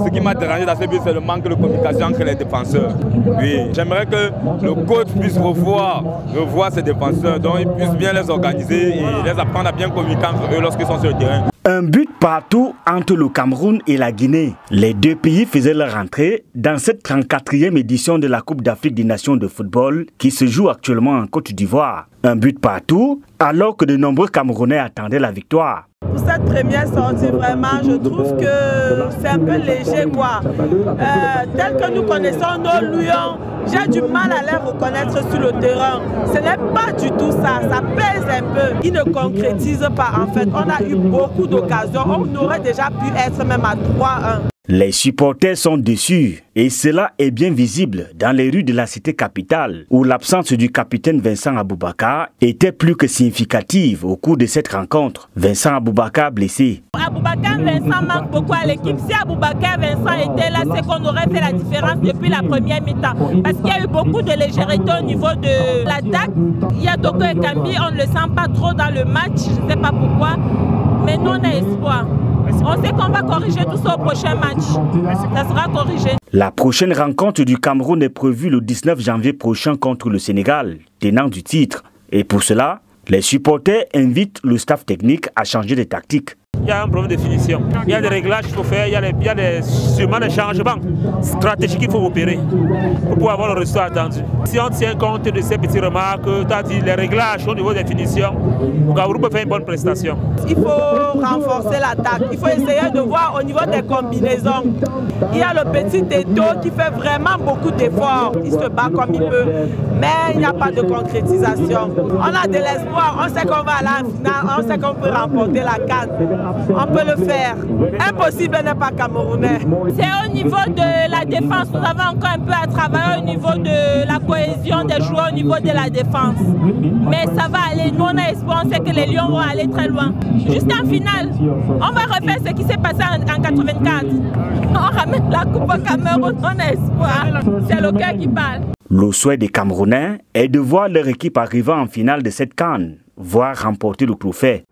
Ce qui m'a dérangé dans ce but, c'est le manque de communication entre les défenseurs. Oui, j'aimerais que le coach puisse revoir ses défenseurs, donc il puisse bien les organiser et les apprendre à bien communiquer entre eux lorsqu'ils sont sur le terrain. Un but partout entre le Cameroun et la Guinée. Les deux pays faisaient leur entrée dans cette 34e édition de la Coupe d'Afrique des Nations de football qui se joue actuellement en Côte d'Ivoire. Un but partout alors que de nombreux Camerounais attendaient la victoire. Pour cette première sortie, vraiment, je trouve que c'est un peu léger, quoi. Tel que nous connaissons nos lions, j'ai du mal à les reconnaître sur le terrain. Ce n'est pas du tout ça, ça pèse un peu. Ils ne concrétisent pas, en fait. On a eu beaucoup d'occasions, on aurait déjà pu être même à 3-1. Les supporters sont déçus et cela est bien visible dans les rues de la cité capitale où l'absence du capitaine Vincent Aboubakar était plus que significative au cours de cette rencontre. Vincent Aboubakar blessé. Aboubakar Vincent manque beaucoup à l'équipe. Si Aboubakar Vincent était là, c'est qu'on aurait fait la différence depuis la première mi-temps. Parce qu'il y a eu beaucoup de légèreté au niveau de l'attaque. Il y a Doko et Kambi, on ne le sent pas trop dans le match, je ne sais pas pourquoi. Mais nous on a espoir. On sait qu'on va corriger tout ça au prochain match. Ça sera corrigé. La prochaine rencontre du Cameroun est prévue le 19 janvier prochain contre le Sénégal, tenant du titre. Et pour cela, les supporters invitent le staff technique à changer de tactique. Il y a un problème de finition. Il y a des réglages qu'il faut faire, il y a sûrement des changements stratégiques qu'il faut opérer pour pouvoir avoir le résultat attendu. Si on tient compte de ces petites remarques, tu as dit les réglages au niveau des finitions, le Cameroun peut faire une bonne prestation. Il faut renforcer l'attaque, il faut essayer de voir au niveau des combinaisons. Il y a le petit Teto qui fait vraiment beaucoup d'efforts, il se bat comme il peut, mais il n'y a pas de concrétisation. On a de l'espoir, on sait qu'on va aller en finale, on sait qu'on peut remporter la CAN. On peut le faire. Impossible n'est pas camerounais. C'est au niveau de la défense. Nous avons encore un peu à travailler au niveau de la cohésion des joueurs, au niveau de la défense. Mais ça va aller. Nous, on a espoir. On sait que les Lions vont aller très loin. Jusqu'en finale, on va refaire ce qui s'est passé en 84. On ramène la coupe au Cameroun. On a espoir. C'est le cœur qui parle. Le souhait des Camerounais est de voir leur équipe arriver en finale de cette CAN, voire remporter le trophée.